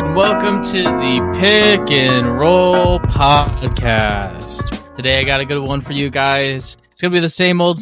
and welcome to the Pick and Roll podcast. Today I got a good one for you guys. It's going to be the same old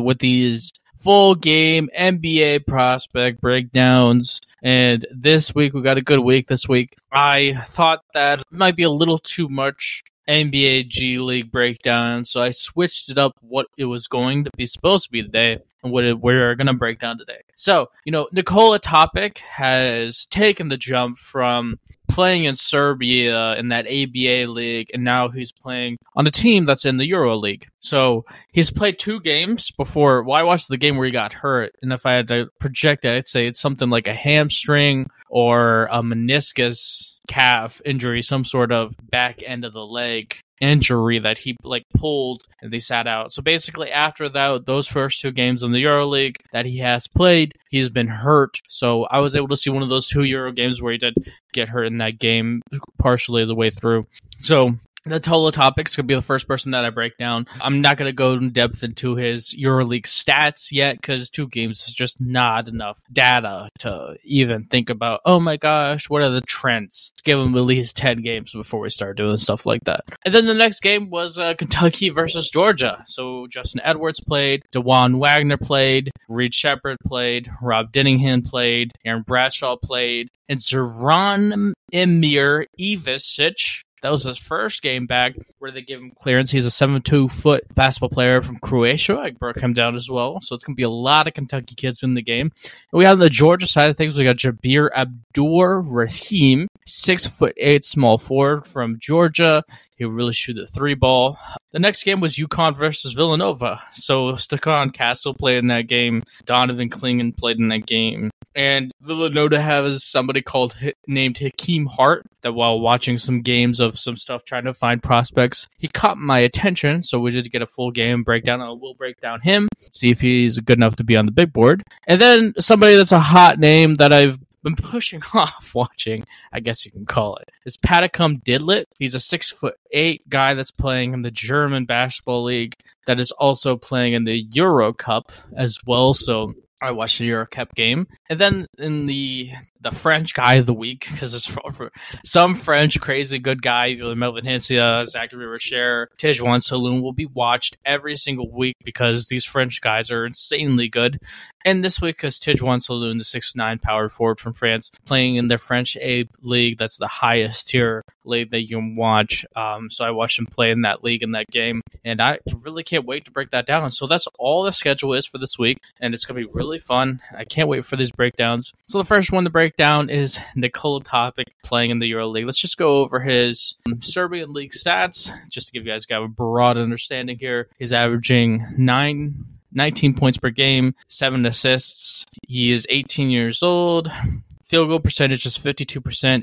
with these full game NBA prospect breakdowns. And this week, we got a good week this week. I thought that might be a little too much NBA G League breakdown, so I switched it up what it was going to be supposed to be today and what we're going to break down today. So, Nikola Topic has taken the jump from playing in Serbia in that ABA league, and now he's playing on a team that's in the Euro League. So he's played 2 games before. Well, I watched the game where he got hurt, and if I had to project it, I'd say it's something like a hamstring or a meniscus calf injury, some sort of back end of the leg injury that he pulled and they sat out. So basically after that, those first 2 games in the EuroLeague that he has played, he's been hurt. So I was able to see one of those 2 Euro games where he did get hurt in that game partially the way through. So the Nikola Topic's going to be the first person that I break down. I'm not going to go in depth into his EuroLeague stats yet because 2 games is just not enough data to even think about, oh my gosh, what are the trends? Let's give him at least 10 games before we start doing stuff like that. And then the next game was Kentucky versus Georgia. So Justin Edwards played, DeJuan Wagner played, Reed Shepherd played, Rob Dinningham played, Aaron Bradshaw played, and Zvonimir Ivisic. That was his first game back where they gave him clearance. He's a 7'2" basketball player from Croatia. I broke him down as well. So it's going to be a lot of Kentucky kids in the game. And we have on the Georgia side of things, we got Jabir Abdur-Rahim, 6'8" small forward from Georgia. He really shoot the 3 ball. The next game was UConn versus Villanova. So Stephon Castle played in that game. Donovan Clingan played in that game. And Villanova has somebody named Hakeem Hart that while watching some games of some stuff trying to find prospects, he caught my attention. So we did get a full game breakdown. I will break down him, see if he's good enough to be on the big board. And then somebody that's a hot name that I've been pushing off watching, I guess you can call it, is Patacum Didlit. He's a 6'8" guy that's playing in the German basketball league that is also playing in the Euro Cup as well. So I watched the Euro Cup game. And then in the French guy of the week, because it's some French crazy good guy, Melvin Hencia, Zachary Richer, Tejuan Saloon will be watched every single week because these French guys are insanely good. And this week, because Tejuan Saloon, the 6'9" power forward from France, playing in the French A league, that's the highest tier league that you can watch. So I watched him play in that league in that game, and I really can't wait to break that down. So that's all the schedule is for this week, and it's going to be really fun. I can't wait for these breakdowns. So the first one to break down is Nikola Topic playing in the EuroLeague. Let's just go over his Serbian league stats, just to give you guys a broad understanding here. He's averaging 19 points per game, 7 assists. He is 18 years old. Field goal percentage is 52%,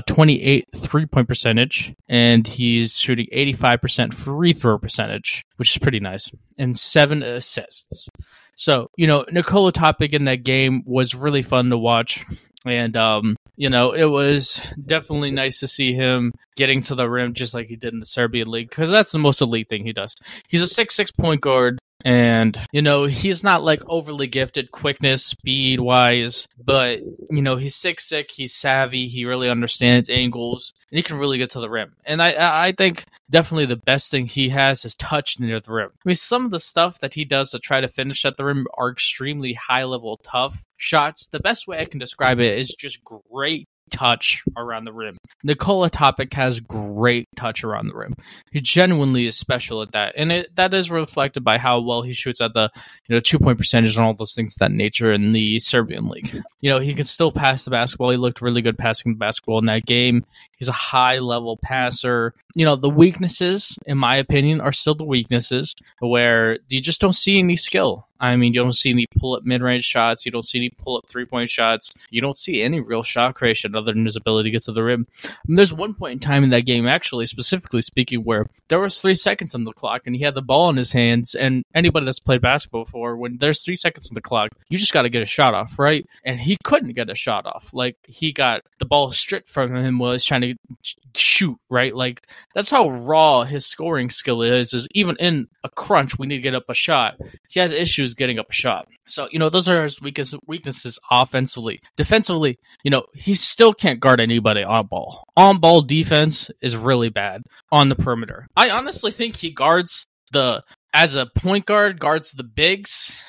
28 three-point percentage, and he's shooting 85% free throw percentage, which is pretty nice, and 7 assists. So, Nikola Topic in that game was really fun to watch. And, it was definitely nice to see him getting to the rim just like he did in the Serbian league, because that's the most elite thing he does. He's a 6'6" point guard. And, he's not overly gifted quickness, speed wise, but, he's 6'6", he's savvy, he really understands angles, and he can really get to the rim. And I think definitely the best thing he has is touch near the rim. I mean, some of the stuff that he does to try to finish at the rim are extremely high level, tough shots. The best way I can describe it is just great touch around the rim. Nikola Topic has great touch around the rim. He genuinely is special at that, and that is reflected by how well he shoots at the 2-point percentage and all those things of that nature in the Serbian league. He can still pass the basketball. He looked really good passing the basketball in that game. He's a high level passer. The weaknesses, in my opinion, are still the weaknesses where you just don't see any skill. I mean, you don't see any pull-up mid-range shots. You don't see any pull-up three-point shots. You don't see any real shot creation other than his ability to get to the rim. And there's one point in time in that game, actually, specifically speaking, where there was 3 seconds on the clock, and he had the ball in his hands. And anybody that's played basketball before, when there's 3 seconds on the clock, you just got to get a shot off, right? And he couldn't get a shot off. He got the ball stripped from him while he's trying to shoot, right? Like, that's how raw his scoring skill is even in a crunch, we need to get up a shot. He has issues getting up a shot. So, those are his weaknesses offensively. Defensively, he still can't guard anybody on ball. On ball defense is really bad on the perimeter. I honestly think he as a point guard, guards the bigs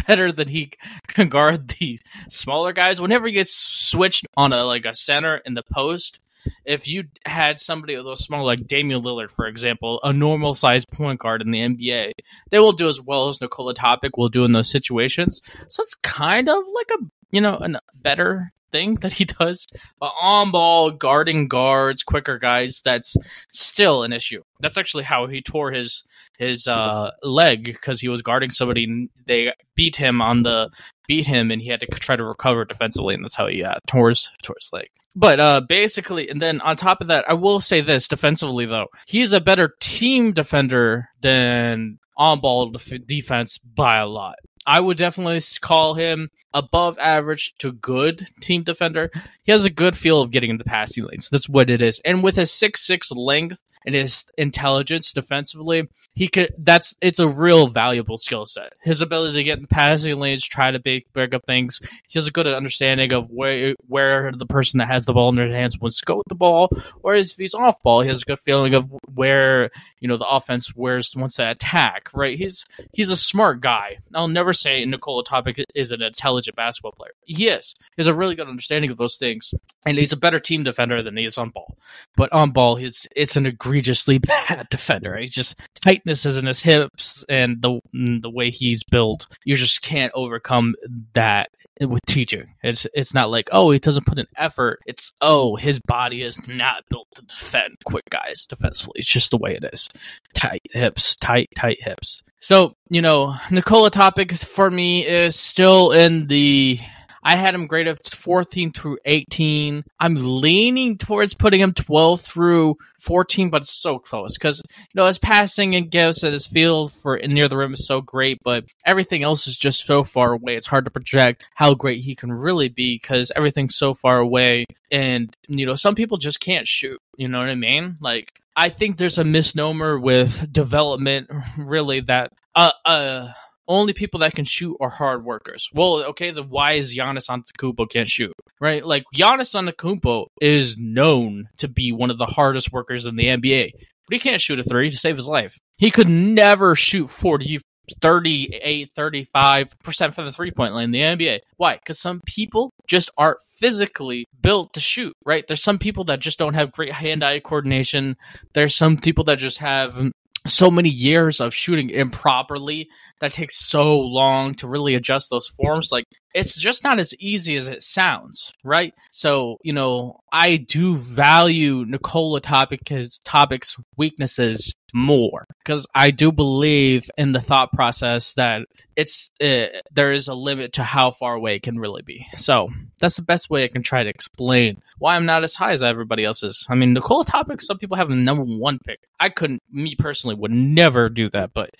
better than he can guard the smaller guys. Whenever he gets switched on a center in the post, if you had somebody a little small like Damian Lillard, for example, a normal sized point guard in the NBA, they will do as well as Nikola Topic will do in those situations. So it's kind of like a better thing that he does. But on ball, guarding guards, quicker guys, that's still an issue. That's actually how he tore his leg, because he was guarding somebody and they beat him and he had to try to recover defensively, and that's how he tore his leg. But basically, and then on top of that, I will say this defensively, though. He's a better team defender than on-ball defense by a lot. I would definitely call him above average to good team defender. He has a good feel of getting in the passing lanes. That's what it is. And with his 6'6" length and his intelligence defensively, it's a real valuable skill set. His ability to get in the passing lanes, try to break up things. He has a good understanding of where the person that has the ball in their hands wants to go with the ball, or if he's off ball, he has a good feeling of where the offense wants to attack. Right? He's a smart guy. I'll never say Nikola Topic is an intelligent basketball player. He is. He has a really good understanding of those things, and he's a better team defender than he is on ball. But on ball, it's an egregiously bad defender. He's just tightness in his hips and the way he's built. You just can't overcome that with teaching. It's not like, oh, he doesn't put an effort. It's, oh, his body is not built to defend quick guys defensively. It's just the way it is. Tight hips. So, Nikola Topic for me is still in I had him graded 14 through 18. I'm leaning towards putting him 12 through 14, but it's so close because, his passing and gifts and his field for near the rim is so great, but everything else is just so far away. It's hard to project how great he can really be because everything's so far away. And, some people just can't shoot. You know what I mean? Like, I think there's a misnomer with development, really, that only people that can shoot are hard workers. Well, okay, then why is Giannis Antetokounmpo can't shoot, right? Like, Giannis Antetokounmpo is known to be one of the hardest workers in the NBA, but he can't shoot a three to save his life. He could never shoot 38, 35% from the three-point line in the NBA. Why? Because some people just aren't physically built to shoot, right? There's some people that just don't have great hand-eye coordination. There's some people that just have so many years of shooting improperly that takes so long to really adjust those forms. Like, it's just not as easy as it sounds, right? So, I do value Nikola Topic's weaknesses more because I do believe in the thought process that there is a limit to how far away it can really be. So that's the best way I can try to explain why I'm not as high as everybody else is. I mean, Nikola Topic, some people have a number one pick. Me personally would never do that, but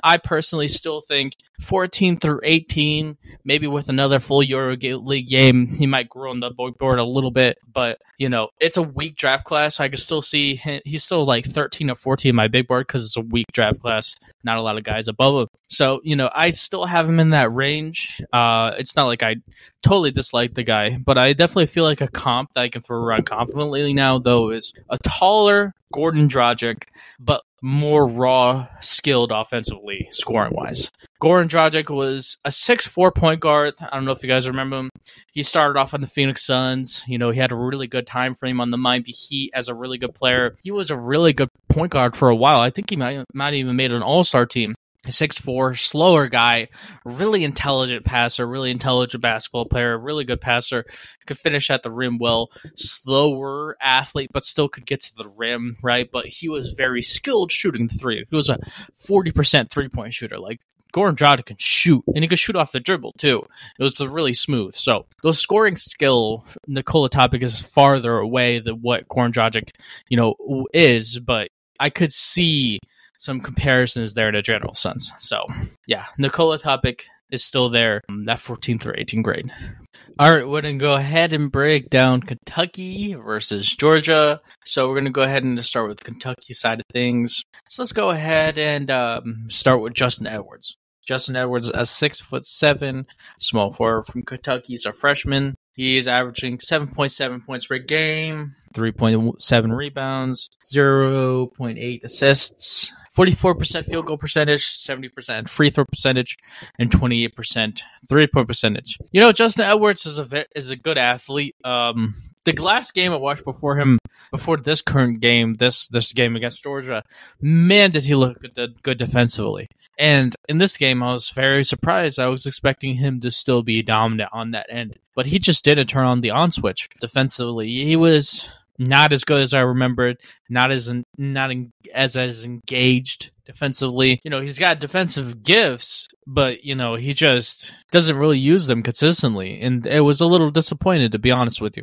I personally still think 14 through 18, maybe with another full EuroLeague game, he might grow on the board a little bit, but it's a weak draft class. I can still see he's still like 13 or 14 in my big board because it's a weak draft class. Not a lot of guys above him. So, I still have him in that range. It's not like I totally dislike the guy, but I definitely feel like a comp that I can throw around confidently now, though, is a taller Goran Dragic, but more raw, skilled offensively, scoring-wise. Goran Dragic was a 6'4" point guard. I don't know if you guys remember him. He started off on the Phoenix Suns. He had a really good time frame on the Miami Heat as a really good player. He was a really good point guard for a while. I think he might even made an all-star team. 6'4", slower guy, really intelligent passer, really intelligent basketball player, really good passer, could finish at the rim well, slower athlete, but still could get to the rim, right? But he was very skilled shooting the three. He was a 40% three-point shooter. Like, Goran Dragic can shoot, and he could shoot off the dribble, too. It was really smooth. So, those scoring skill, Nikola Topic is farther away than what Goran Dragic, is, but I could see some comparisons there in a general sense. So, yeah, Nikola Topic is still there, that 14th or 18th grade. All right, we're going to go ahead and break down Kentucky versus Georgia. So we're going to go ahead and start with the Kentucky side of things. So let's go ahead and start with Justin Edwards. Justin Edwards, a 6'7", small forward from Kentucky. He's a freshman. He's averaging 7.7 points per game, 3.7 rebounds, 0.8 assists, 44% field goal percentage, 70% free throw percentage, and 28% 3-point percentage. You know, Justin Edwards is a good athlete. The last game I watched before this current game, this game against Georgia, man, did he look good defensively. And in this game, I was very surprised. I was expecting him to still be dominant on that end, but he just didn't turn on the on switch defensively. He was not as good as I remembered, not as engaged defensively. You know, he's got defensive gifts, but, you know, he just doesn't really use them consistently. And it was a little disappointed, to be honest with you.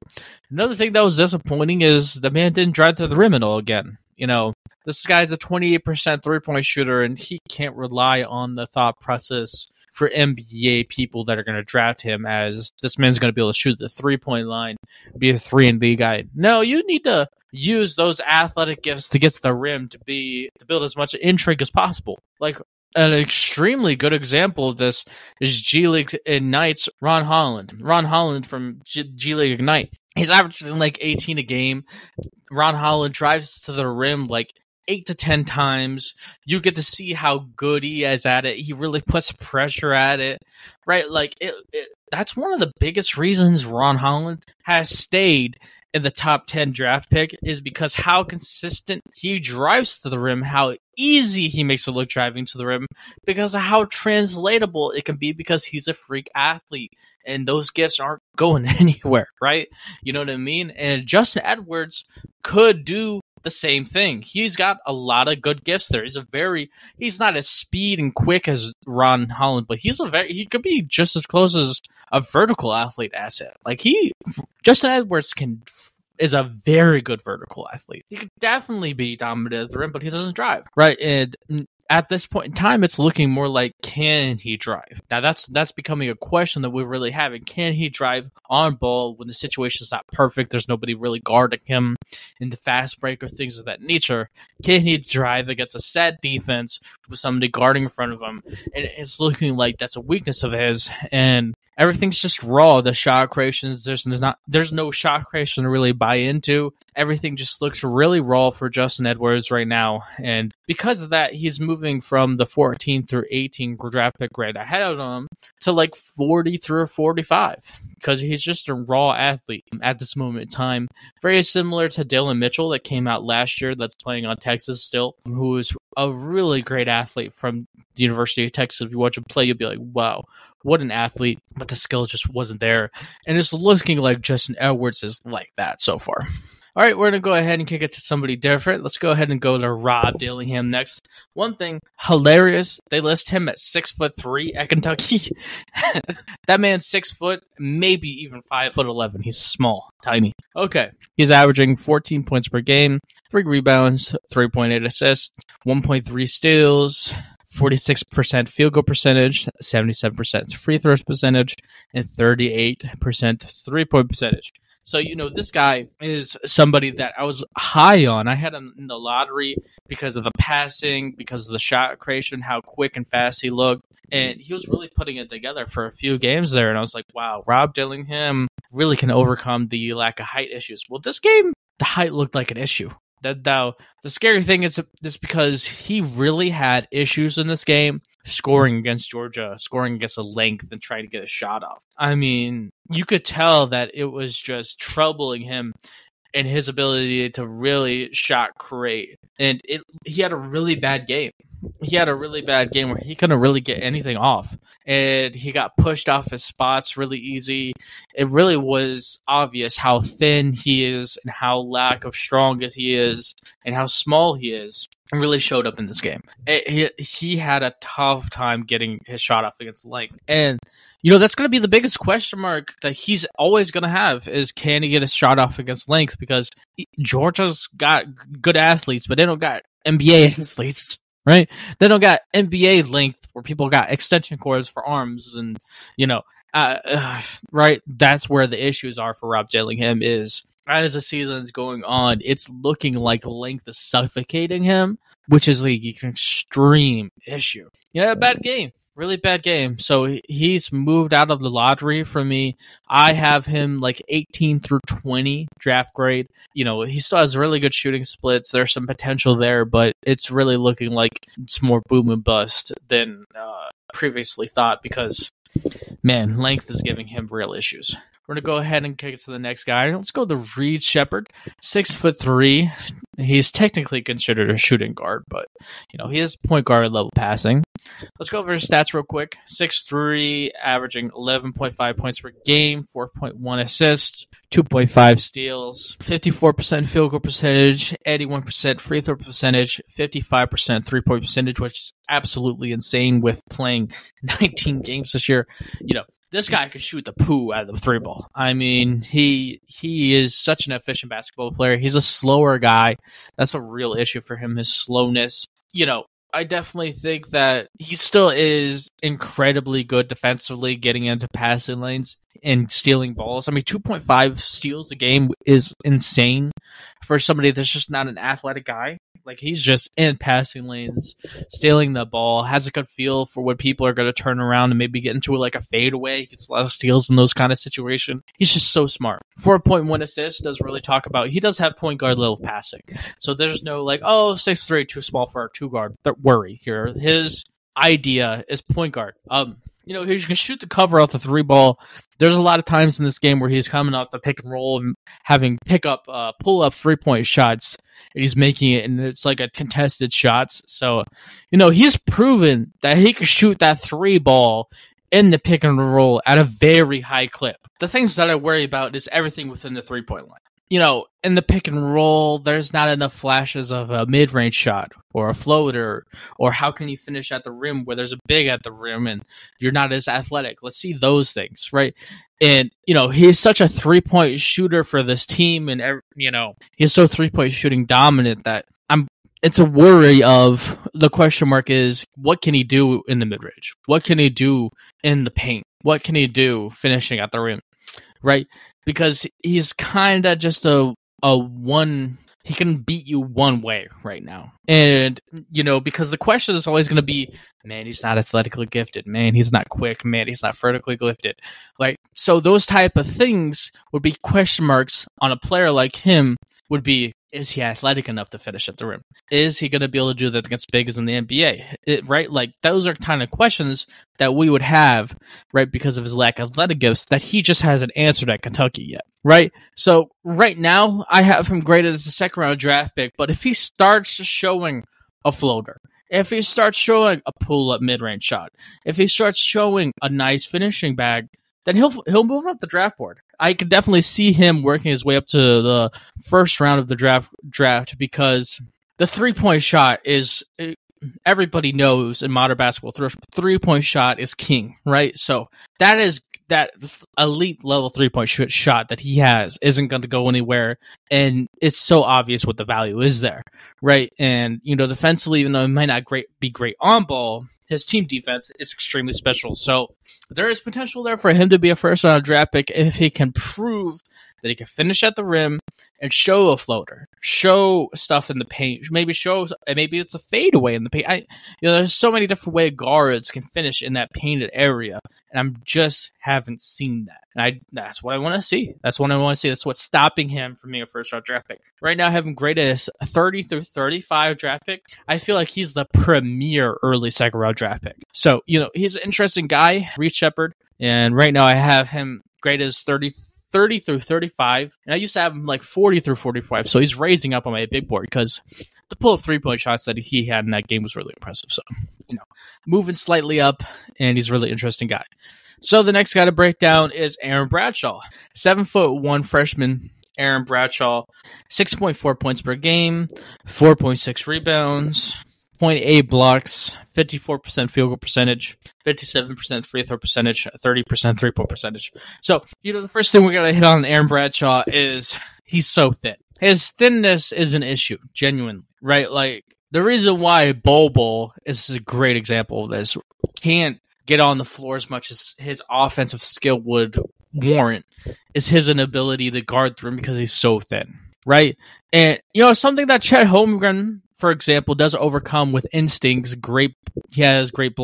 Another thing that was disappointing is the man didn't drive to the rim at all again. You know, this guy's a 28% 3-point shooter, and he can't rely on the thought process for NBA people that are going to draft him as this man's going to be able to shoot the 3-point line, be a 3-and-D guy. No, you need to use those athletic gifts to get to the rim to build as much intrigue as possible. Like, an extremely good example of this is G League Ignite's Ron Holland. Ron Holland from G League Ignite. He's averaging like 18 a game. Ron Holland drives to the rim like 8 to 10 times. You get to see how good he is at it. He really puts pressure at it, right? Like that's one of the biggest reasons Ron Holland has stayed in the top 10 draft pick is because how consistent he drives to the rim, how easy he makes it look driving to the rim, because of how translatable it can be because he's a freak athlete and those gifts aren't going anywhere, right? You know what I mean? And Justin Edwards could do the same thing. He's got a lot of good gifts there. He's not as speed and quick as Ron Holland, but he could be just as close as a vertical athlete asset. Like Justin Edwards is a very good vertical athlete. He could definitely be dominant at the rim, but he doesn't drive, right? And at this point in time, it's looking more like, can he drive? Now, that's becoming a question that we're really having. Can he drive on ball when the situation's not perfect? There's nobody really guarding him in the fast break or things of that nature. Can he drive against a set defense with somebody guarding in front of him? And it's looking like that's a weakness of his. And everything's just raw. The shot creations, there's no shot creation to really buy into. Everything just looks really raw for Justin Edwards right now. And because of that, he's moving from the 14 through 18 draft pick grade ahead of him to like 40 through 45 because he's just a raw athlete at this moment in time. Very similar to Dylan Mitchell that came out last year that's playing on Texas still, who is a really great athlete from the University of Texas. If you watch him play, you'll be like, wow, what an athlete, but the skill just wasn't there. And it's looking like Justin Edwards is like that so far. All right, we're going to go ahead and kick it to somebody different. Let's go ahead and go to Rob Dillingham next. One thing, hilarious, they list him at 6'3" at Kentucky. That man's 6 foot, maybe even 5'11". He's small, tiny. Okay, he's averaging 14 points per game, 3 rebounds, 3.8 assists, 1.3 steals, 46% field goal percentage, 77% free throws percentage, and 38% 3-point percentage. So, you know, this guy is somebody that I was high on. I had him in the lottery because of the passing, because of the shot creation, how quick and fast he looked. And he was really putting it together for a few games there. And I was like, wow, Rob Dillingham really can overcome the lack of height issues. Well, this game, the height looked like an issue. The scary thing is because he really had issues in this game scoring against Georgia, scoring against the length and trying to get a shot off. I mean, you could tell that it was just troubling him and his ability to really shot create. And he had a really bad game. He had a really bad game where he couldn't really get anything off. And he got pushed off his spots really easy. It really was obvious how thin he is and how lack of strongest he is and how small he is. It really showed up in this game. He had a tough time getting his shot off against length. And, you know, that's going to be the biggest question mark that he's always going to have is can he get a shot off against length? Because Georgia's got good athletes, but they don't got NBA athletes. right? They don't got NBA length where people got extension cords for arms and, you know, right? That's where the issues are for Rob Dillingham is as the season is going on, it's looking like length is suffocating him, which is like an extreme issue. Yeah, a bad game. Really bad game. So he's moved out of the lottery for me. I have him like 18 through 20 draft grade. You know, he still has really good shooting splits. There's some potential there, but it's really looking like it's more boom and bust than previously thought because, man, length is giving him real issues. We're going to go ahead and kick it to the next guy. Let's go to Reed Shepherd, 6'3". He's technically considered a shooting guard, but, you know, he has point guard level passing. Let's go over his stats real quick. 6'3", averaging 11.5 points per game, 4.1 assists, 2.5 steals, 54% field goal percentage, 81% free throw percentage, 55% three-point percentage, which is absolutely insane with playing 19 games this year. You know, this guy could shoot the poo out of the three ball. I mean, he is such an efficient basketball player. He's a slower guy. That's a real issue for him, his slowness. You know, I definitely think that he still is incredibly good defensively, getting into passing lanes and stealing balls. I mean, 2.5 steals a game is insane for somebody that's just not an athletic guy. Like, he's just in passing lanes, stealing the ball, has a good feel for when people are going to turn around and maybe get into like a fadeaway. He gets a lot of steals in those kind of situations. He's just so smart. 4.1 assists does really talk about, he does have point guard level passing. So there's no like, oh, 6'3", too small for a two guard. Worry here. His idea is point guard. You know, he can shoot the cover off the three ball. There's a lot of times in this game where he's coming off the pick and roll and having pull up 3-point shots, and he's making it, and it's like a contested shots. So, you know, he's proven that he can shoot that three ball in the pick and roll at a very high clip. The things that I worry about is everything within the 3-point line. You know, in the pick and roll, there's not enough flashes of a mid-range shot or a floater, or how can you finish at the rim where there's a big at the rim and you're not as athletic. Let's see those things, right? And, you know, he's such a three-point shooter for this team, and, you know, he's so three-point shooting dominant that it's a worry of the question mark is, what can he do in the mid-range? What can he do in the paint? What can he do finishing at the rim, right? Because he's kind of just a one, he can beat you one way right now. And, you know, because the question is always going to be, man, he's not athletically gifted. Man, he's not quick. Man, he's not vertically gifted. Like, so those type of things would be question marks on a player like him would be, is he athletic enough to finish at the rim? Is he going to be able to do that against bigs in the NBA? Right? Like, those are kind of questions that we would have, right, because of his lack of athletic gifts that he just hasn't answered at Kentucky yet, right? So, right now, I have him graded as a second-round draft pick, but if he starts showing a floater, if he starts showing a pull-up mid-range shot, if he starts showing a nice finishing bag, then he'll move up the draft board. I could definitely see him working his way up to the first round of the draft because the 3-point shot is, everybody knows in modern basketball, 3-point shot is king, right? So that elite level 3-point shot that he has isn't going to go anywhere, and it's so obvious what the value is there, right? And, you know, defensively, even though it might not be great on ball, his team defense is extremely special. So there is potential there for him to be a first-round draft pick if he can prove that he can finish at the rim and show a floater, show stuff in the paint, maybe it's a fadeaway in the paint. There's so many different ways guards can finish in that painted area, and I just haven't seen that. And that's what I want to see. That's what I want to see. That's what's stopping him from being a first-round draft pick. Right now, I have him graded as a 30 through 35 draft pick. I feel like he's the premier early second-round draft pick. So, you know, he's an interesting guy, Reed Shepherd, and right now I have him graded as 30 through 35, and I used to have him like 40 through 45, so he's raising up on my big board because the pull-up 3-point shots that he had in that game was really impressive. So, you know, moving slightly up, and he's a really interesting guy. So the next guy to break down is Aaron Bradshaw, 7'1" freshman. Aaron Bradshaw, 6.4 points per game, 4.6 rebounds, 0.8 blocks, 54% field goal percentage, 57% free throw percentage, 30% three-point percentage. So, you know, the first thing we got to hit on Aaron Bradshaw is he's so thin. His thinness is an issue, genuinely, right? Like, the reason why Bobo is a great example of this, can't get on the floor as much as his offensive skill would warrant, is his inability to guard the rim because he's so thin, right? And something that Chet Holmgren, for example, does overcome with instincts. He has great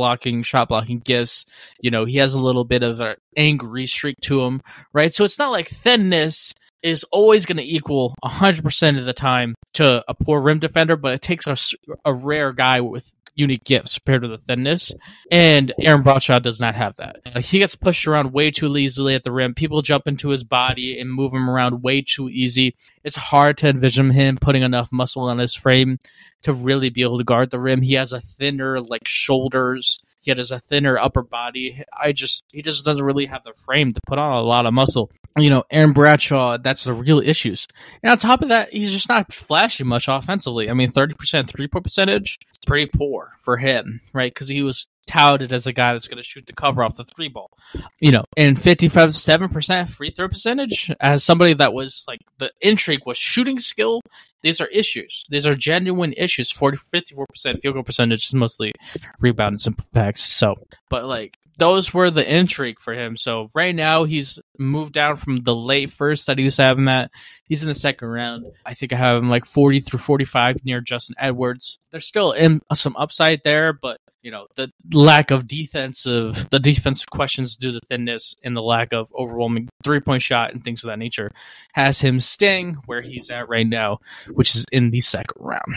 shot blocking gifts. He has a little bit of an angry streak to him, right? So it's not like thinness is always going to equal 100% of the time to a poor rim defender, but it takes a rare guy with unique gifts compared to the thinness. And Aaron Bradshaw does not have that. He gets pushed around way too easily at the rim. People jump into his body and move him around way too easy. It's hard to envision him putting enough muscle on his frame to really be able to guard the rim. He has a thinner shoulders. He has a thinner upper body. He just doesn't really have the frame to put on a lot of muscle. Aaron Bradshaw, that's the real issues. And on top of that, he's just not flashy much offensively. 30% 3-point percentage, it's pretty poor for him, right? Because he was touted as a guy that's going to shoot the cover off the three ball. And 57% free throw percentage, as somebody that was the intrigue was shooting skill. These are issues. These are genuine issues. 54% field goal percentage is mostly rebounds and putbacks. So, but those were the intrigue for him. So right now he's moved down from the late first that he used to have him at. He's in the second round. I think I have him 40 through 45 near Justin Edwards. There's still some upside there, but the lack of defensive questions due to thinness and the lack of overwhelming 3-point shot and things of that nature has him staying where he's at right now, which is in the second round.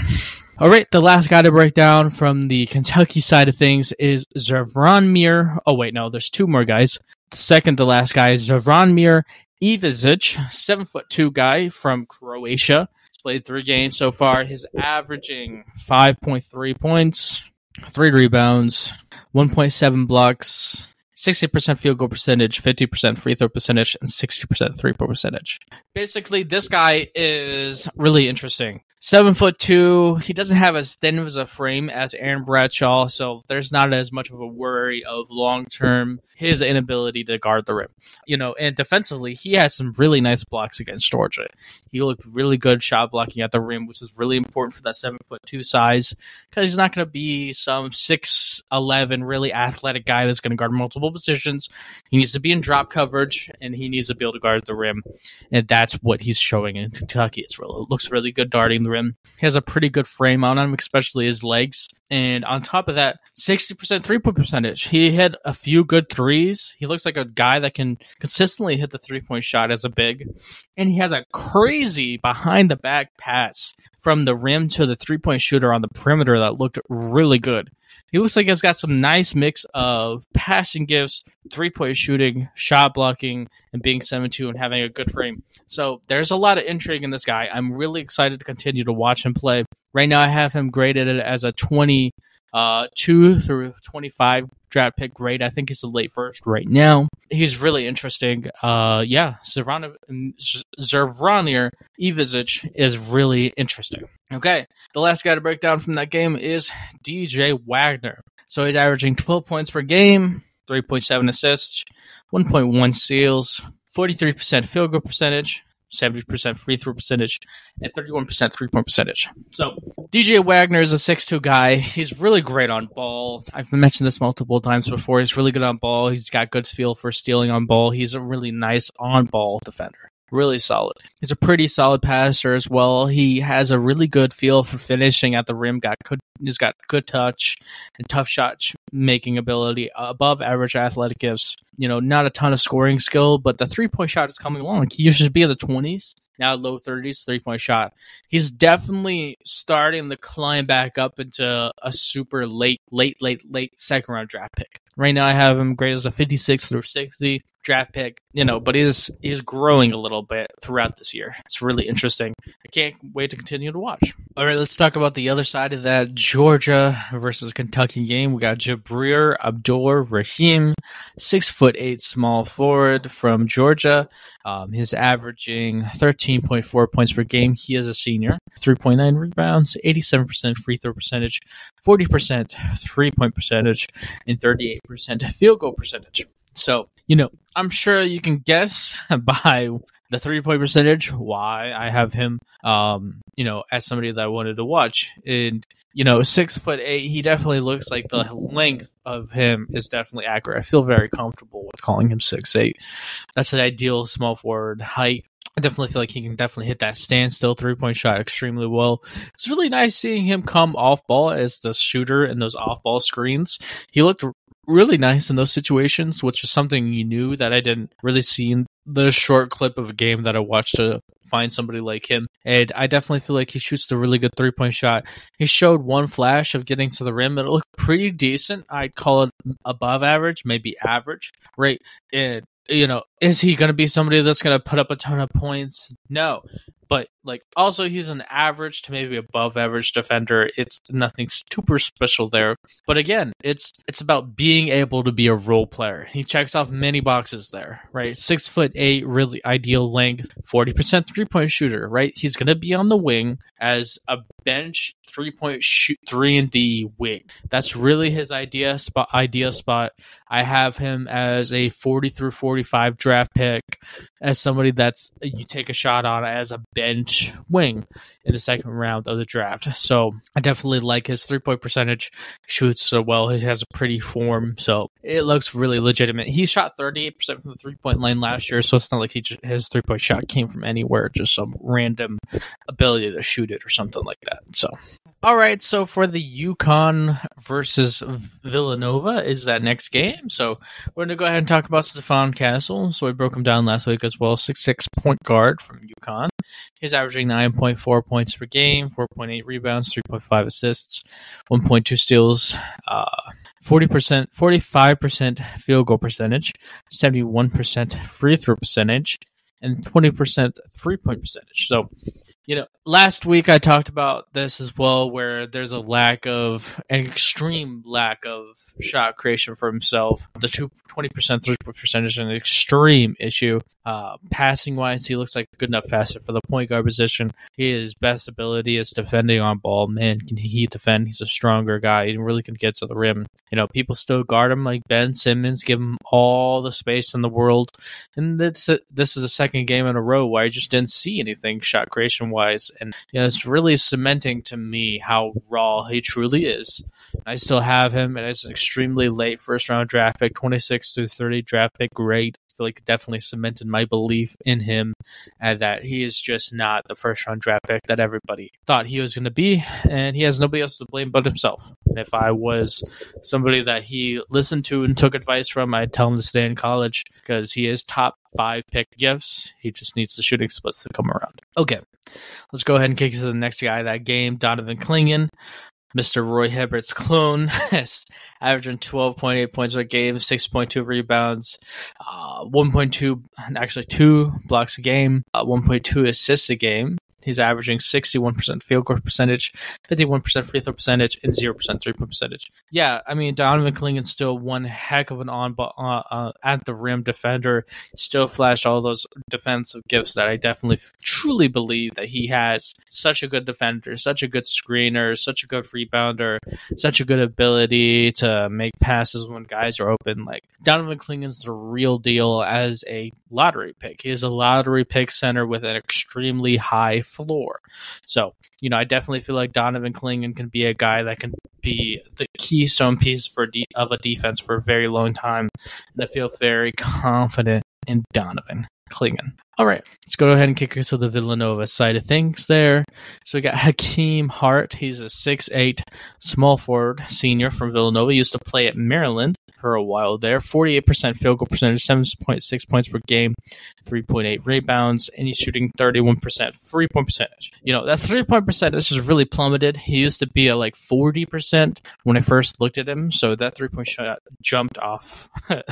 All right, the last guy to break down from the Kentucky side of things is Zavronimir. Oh, wait, no, there's two more guys. The second to last guy is Zavronimir Ivizic, 7'2" guy from Croatia. He's played 3 games so far. He's averaging 5.3 points, 3 rebounds, 1.7 blocks, 60% field goal percentage, 50% free throw percentage, and 60% 3-point percentage. Basically, this guy is really interesting. 7'2". He doesn't have as thin of a frame as Aaron Bradshaw, so there's not as much of a worry of long-term his inability to guard the rim. And defensively, he had some really nice blocks against Georgia. He looked really good shot blocking at the rim, which is really important for that 7'2" size, because he's not going to be some 6'11" really athletic guy that's going to guard multiple positions. He needs to be in drop coverage, and he needs to be able to guard the rim, and that's what he's showing in Kentucky. It looks really good darting the rim. He has a pretty good frame on him, especially his legs. And on top of that, 60% 3-point percentage. He hit a few good threes. He looks like a guy that can consistently hit the 3-point shot as a big. And he has a crazy behind-the-back pass from the rim to the 3-point shooter on the perimeter that looked really good. He looks like he's got some nice mix of passing gifts, 3-point shooting, shot blocking, and being 7'2" and having a good frame. So there's a lot of intrigue in this guy. I'm really excited to continue to watch him play. Right now I have him graded as a 22 through 25 draft pick grade. I think he's the late first right now. He's really interesting. Zavronimir Ivizic is really interesting. Okay, the last guy to break down from that game is DJ Wagner. So he's averaging 12 points per game, 3.7 assists, 1.1 steals, 43% field goal percentage, 70% free throw percentage, and 31% 3-point percentage. So DJ Wagner is a 6'2" guy. He's really great on ball. I've mentioned this multiple times before. He's really good on ball. He's got good feel for stealing on ball. He's a really nice on-ball defender. Really solid. He's a pretty solid passer as well. He has a really good feel for finishing at the rim. He's got good touch and tough shot making ability, above average athletic gifts. Not a ton of scoring skill, but the 3-point shot is coming along. He used to be in the 20s, now low 30s, 3-point shot. He's definitely starting to climb back up into a super late second round draft pick. Right now I have him graded as a 56 through 60 draft pick, but he's growing a little bit throughout this year. It's really interesting. I can't wait to continue to watch. All right, let's talk about the other side of that Georgia versus Kentucky game. We got Jabrir Abdur-Rahim, 6'8" small forward from Georgia. He's averaging 13.4 points per game. He is a senior. 3.9 rebounds, 87% free throw percentage, 40% 3-point percentage, and 38% field goal percentage. So, I'm sure you can guess by the 3-point percentage, why I have him, as somebody that I wanted to watch. And, 6'8", he definitely looks like the length of him is definitely accurate. I feel very comfortable with calling him 6'8". That's an ideal small forward height. I definitely feel like he can definitely hit that standstill 3-point shot extremely well. It's really nice seeing him come off ball as the shooter in those off ball screens. He looked really nice in those situations, which is something you knew that I didn't really see in the short clip of a game that I watched to find somebody like him. And I definitely feel like he shoots the really good 3-point shot. He showed one flash of getting to the rim. It looked pretty decent. I'd call it above average, maybe average, right? And is he going to be somebody that's going to put up a ton of points? No. But, also he's an average to maybe above average defender. It's nothing super special there. But again, it's about being able to be a role player. He checks off many boxes there, right? 6'8", really ideal length, 40% 3-point shooter, right? He's going to be on the wing as a bench 3-point shoot 3-and-D wing. That's really his idea spot. I have him as a 40 through 45 draft pick, as somebody that's you take a shot on as a bench wing in the second round of the draft. So I definitely like his 3-point percentage. He shoots so well. He has a pretty form, so it looks really legitimate. He shot 38% from the 3-point line last year, so it's not like his 3-point shot came from anywhere, just some random ability to shoot it or something like that. So, all right, so for the UConn versus Villanova is that next game. So we're going to go ahead and talk about Stephon Castle. So we broke him down last week as well. 6'6" point guard from UConn. He's averaging 9.4 points per game, 4.8 rebounds, 3.5 assists, 1.2 steals, 45% field goal percentage, 71% free throw percentage, and 20% 3-point percentage. So, last week I talked about this as well, where there's an extreme lack of shot creation for himself. The 20% 3-point percentage is an extreme issue. Passing wise, he looks like a good enough passer for the point guard position. His best ability is defending on ball. Man, can he defend? He's a stronger guy. He really can get to the rim. People still guard him like Ben Simmons, give him all the space in the world. And this is the second game in a row where I just didn't see anything shot creation wise. And it's really cementing to me how raw he truly is. I still have him as an extremely late first round draft pick, 26 through 30 draft pick. Great. I feel like it definitely cemented my belief in him and that he is just not the first round draft pick that everybody thought he was going to be, and he has nobody else to blame but himself. And if I was somebody that he listened to and took advice from, I'd tell him to stay in college because he is top 5 pick gifts. He just needs the shooting splits to come around. Okay, let's go ahead and kick it to the next guy of that game, Donovan Clingan. Mr. Roy Hibbert's clone, averaging 12.8 points per game, 6.2 rebounds, 2 blocks a game, 1.2 assists a game. He's averaging 61% field goal percentage, 51% free throw percentage, and 0% 3-point percentage. Yeah, I mean, Donovan Clingan's still one heck of an at the rim defender. Still flashed all those defensive gifts that I definitely truly believe that he has. Such a good defender, such a good screener, such a good rebounder, such a good ability to make passes when guys are open. Like, Donovan Clingan's the real deal as a lottery pick. He is a lottery pick center with an extremely high floor. So, I definitely feel like Donovan Clingan can be a guy that can be the keystone piece of a defense for a very long time. And I feel very confident in Donovan Clingan. All right, let's go ahead and kick it to the Villanova side of things there. So we got Hakeem Hart. He's a 6'8" small forward senior from Villanova. He used to play at Maryland for a while there. 48% field goal percentage, 7.6 points per game, 3.8 rebounds, and he's shooting 31% 3-point percentage. That 3-point percentage is really plummeted. He used to be at like 40% when I first looked at him, so that 3-point shot jumped off. The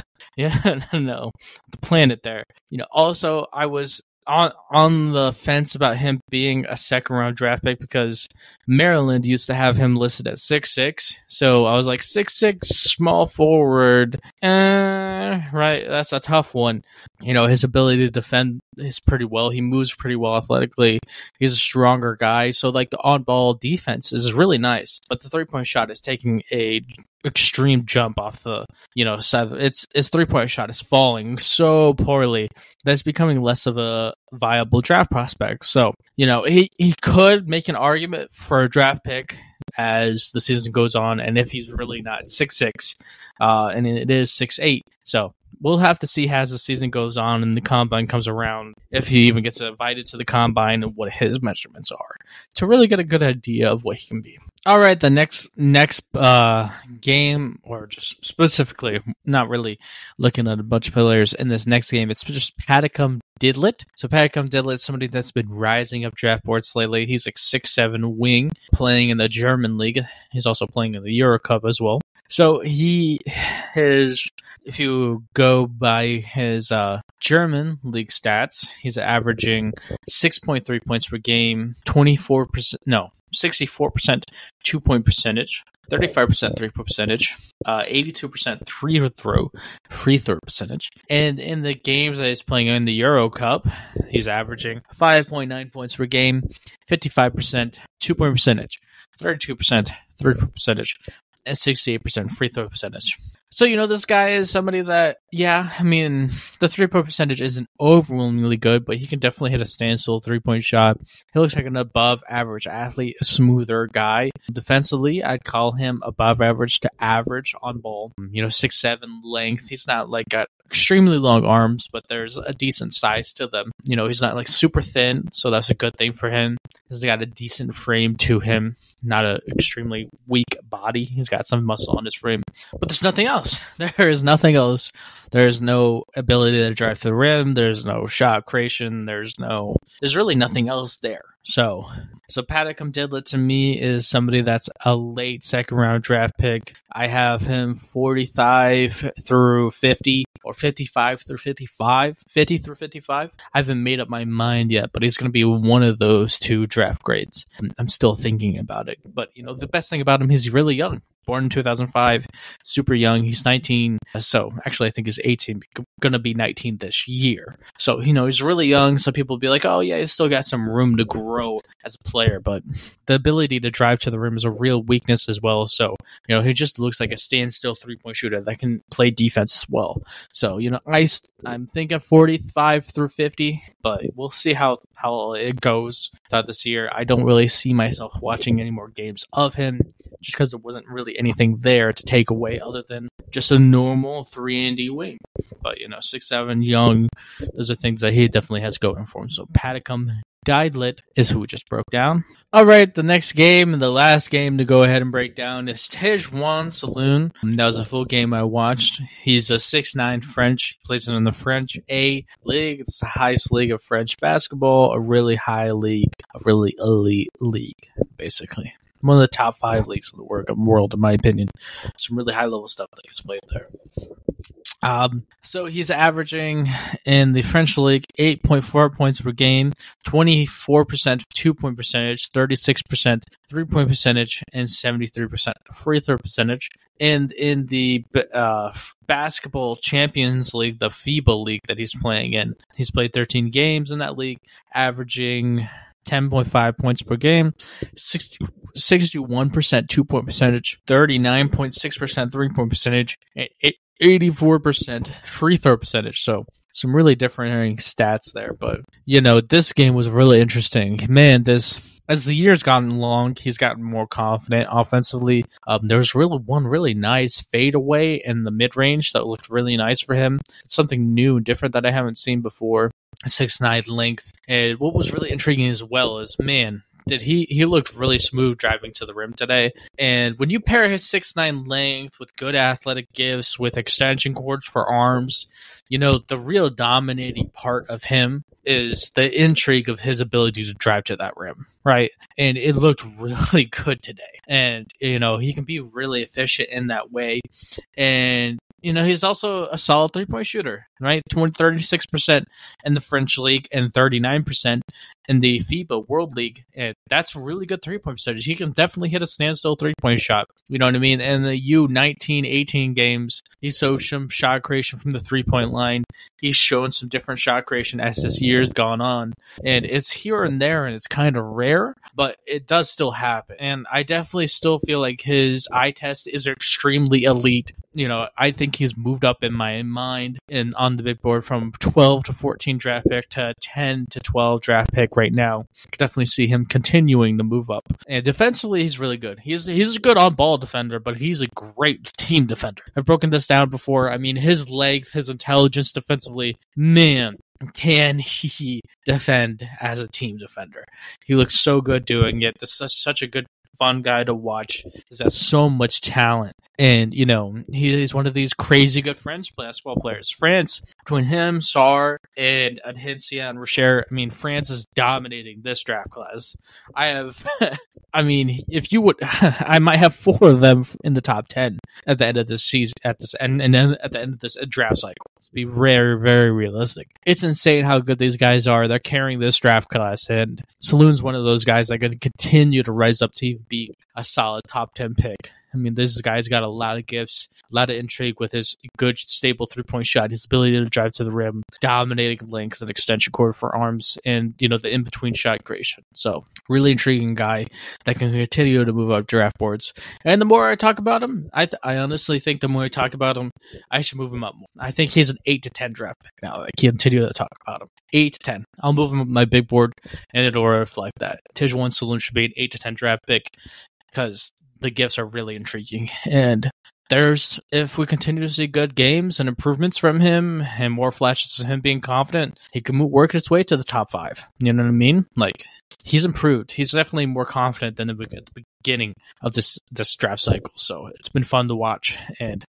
planet there. Also, I was on the fence about him being a second round draft pick because Maryland used to have him listed at 6'6". So I was like, 6'6", small forward. Right, that's a tough one. His ability to defend is pretty well. He moves pretty well athletically. He's a stronger guy. So, the on-ball defense is really nice. But the 3-point shot is taking a extreme jump off the side. Its 3-point shot is falling so poorly that it's becoming less of a viable draft prospect. So he could make an argument for a draft pick as the season goes on, and if he's really not 6'6", and it is 6'8", so we'll have to see as the season goes on and the combine comes around, if he even gets invited to the combine and what his measurements are, to really get a good idea of what he can be. All right, the next game, or just specifically, not really looking at a bunch of players in this next game, it's just Paticum Didlet. So Paticum Didlet is somebody that's been rising up draft boards lately. He's like 6'7" wing, playing in the German league. He's also playing in the Euro Cup as well. So if you go by his German league stats, he's averaging 6.3 points per game, 64% 2-point percentage, 35% 3-point percentage, 82% free throw percentage. And in the games that he's playing in the Euro Cup, he's averaging 5.9 points per game, 55% 2-point percentage, 32% 3-point percentage, and 68% free throw percentage. So, this guy is somebody that, the 3-point percentage isn't overwhelmingly good, but he can definitely hit a standstill 3-point shot. He looks like an above average athlete, a smoother guy. Defensively, I'd call him above average to average on ball. 6'7" length. He's not like got extremely long arms, but there's a decent size to them. He's not like super thin, so that's a good thing for him. He's got a decent frame to him, not an extremely weak body. He's got some muscle on his frame, but there's nothing else. There is nothing else. There's no ability to drive to the rim. There's no shot creation. There's really nothing else there. So Paticum Didlet to me is somebody that's a late second round draft pick. I have him 45 through 50 or 55 through 55, 50 through 55. I haven't made up my mind yet, but he's going to be one of those two draft grades. I'm still thinking about it. But, the best thing about him is he's really young. Born in 2005, super young. He's 19. So actually, I think he's 18. Going to be 19 this year. So, he's really young. So people will be like, oh, yeah, he's still got some room to grow as a player. But the ability to drive to the rim is a real weakness as well. So, he just looks like a standstill 3-point shooter that can play defense as well. So, I'm thinking 45 through 50, but we'll see how it goes throughout this year. I don't really see myself watching any more games of him just because there wasn't really anything there to take away other than just a normal 3-and-D wing. But, 6'7", young, those are things that he definitely has going for him. So Paticum Didlet is who we just broke down. All right, the next game and the last game to go ahead and break down is Tejuan Saloon. That was a full game I watched. He's a 6'9" French. He plays in the French A League. It's the highest league of French basketball, a really high league, a really elite league, basically. One of the top 5 leagues in the world, in my opinion. Some really high-level stuff that gets played there. So he's averaging in the French league 8.4 points per game, 24% 2-point percentage, 36% 3-point percentage, and 73% free throw percentage. And in the Basketball Champions League, the FIBA league that he's playing in, he's played 13 games in that league, averaging 10.5 points per game, 61% 2-point percentage, 39.6% 3-point percentage, and 84% free throw percentage. So some really different stats there. But, this game was really interesting. Man, as the year's gotten along, he's gotten more confident offensively. There was one really nice fadeaway in the mid-range that looked really nice for him. It's something new and different that I haven't seen before. 6'9" length. And what was really intriguing as well is, man, he looked really smooth driving to the rim today. And when you pair his 6'9" length with good athletic gifts, with extension cords for arms, the real dominating part of him is the intrigue of his ability to drive to that rim, right? And it looked really good today. And, he can be really efficient in that way. And he's also a solid 3-point shooter, right? 36% in the French league and 39% in the FIBA World League. And that's really good 3-point percentage. He can definitely hit a standstill 3-point shot. You know what I mean? In the U19-18 games, he showed some shot creation from the 3-point line. He's shown some different shot creation as this year's gone on. And it's here and there, and it's kind of rare, but it does still happen. And I definitely still feel like his eye test is extremely elite. I think he's moved up in my mind and on the big board from 12 to 14 draft pick to 10 to 12 draft pick right now. I could definitely see him continuing to move up. And defensively, he's really good. He's a good on-ball defender, but he's a great team defender. I've broken this down before. I mean, his length, his intelligence defensively, man, can he defend as a team defender? He looks so good doing it. This is such a good, fun guy to watch. He's got so much talent. And, he's one of these crazy good French basketball players. France, between him, Sarr, and Adhencia and Rocher, France is dominating this draft class. If you would, I might have 4 of them in the top 10 at the end of this season, and then at the end of this draft cycle. To be very, very realistic. It's insane how good these guys are. They're carrying this draft class, and Saloon's one of those guys that are going to continue to rise up to be a solid top 10 pick. This guy's got a lot of gifts, a lot of intrigue with his good, stable 3-point shot, his ability to drive to the rim, dominating length and extension cord for arms, and, the in-between shot creation. So, really intriguing guy that can continue to move up draft boards. And the more I talk about him, I honestly think the more I talk about him, I should move him up more. I think he's an 8 to 10 draft pick now. I continue to talk about him. 8 to 10. I'll move him up my big board, and it'll reflect that. Tijuana Saloon should be an 8 to 10 draft pick because the gifts are really intriguing. And if we continue to see good games and improvements from him and more flashes of him being confident, he can work his way to the top 5. You know what I mean? He's improved. He's definitely more confident than at the beginning of this draft cycle. So it's been fun to watch. And,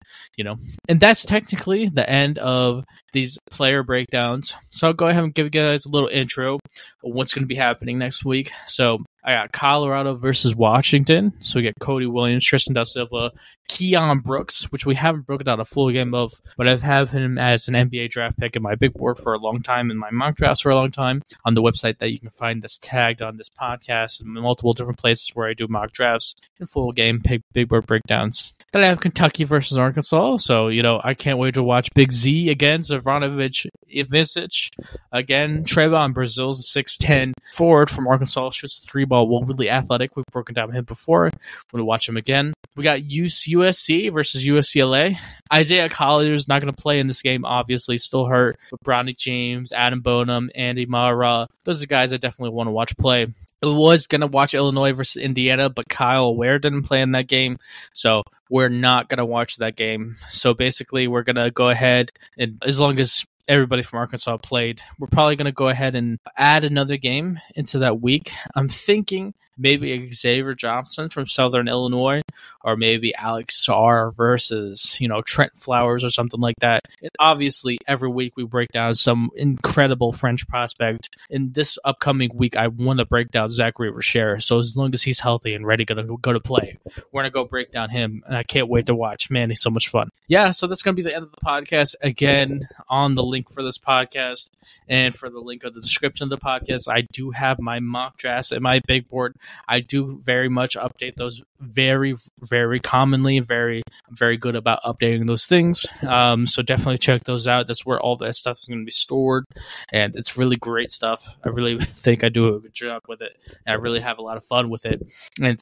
and that's technically the end of these player breakdowns. So I'll go ahead and give you guys a little intro of what's going to be happening next week. So I got Colorado versus Washington. So we got Cody Williams, Tristan Da Silva, Keon Brooks, which we haven't broken down a full game of, but I've had him as an NBA draft pick in my big board for a long time, in my mock drafts for a long time, on the website that you can find that's tagged on this podcast and multiple different places where I do mock drafts and full game big board breakdowns. Then I have Kentucky versus Arkansas. So, I can't wait to watch Big Z against Ivanovic Ivicic. Again, Trevon Brazil's 6'10" forward from Arkansas, shoots the 3-ball, really athletic. We've broken down him before. I'm going to watch him again. We got USC versus UCLA. Isaiah Collier's not going to play in this game, obviously. Still hurt. But Bronny James, Adam Bonham, Andy Mara. Those are guys I definitely want to watch play. I was going to watch Illinois versus Indiana, but Kyle Ware didn't play in that game. So we're not going to watch that game. So basically, we're going to go ahead and, as long as everybody from Arkansas played, we're probably going to go ahead and add another game into that week. I'm thinking maybe Xavier Johnson from Southern Illinois, or maybe Alex Sarr versus, Trent Flowers or something like that. And obviously, every week we break down some incredible French prospect. In this upcoming week, I want to break down Zachary Rocher. So as long as he's healthy and ready to go to play, we're going to go break down him. And I can't wait to watch. Man, he's so much fun. Yeah, so that's going to be the end of the podcast. Again, on the link for this podcast and for the link of the description of the podcast, I do have my mock drafts and my big board. I do very much update those very, very commonly. Very, very good about updating those things. So definitely check those out. That's where all that stuff is going to be stored. And it's really great stuff. I really think I do a good job with it. And I really have a lot of fun with it. And,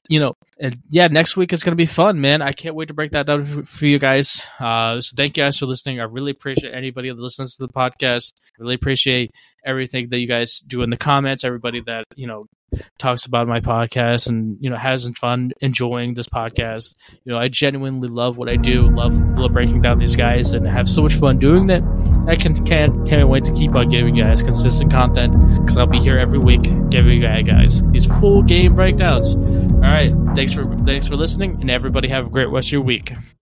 next week is going to be fun, man. I can't wait to break that down for you guys. So thank you guys for listening. I really appreciate anybody that listens to the podcast. I really appreciate everything that you guys do in the comments, everybody that, talks about my podcast and, has fun enjoying this podcast. I genuinely love what I do, love breaking down these guys, and have so much fun doing that. I can't wait to keep on giving you guys consistent content, because I'll be here every week giving you guys these full game breakdowns. All right. Thanks for listening, and everybody have a great rest of your week.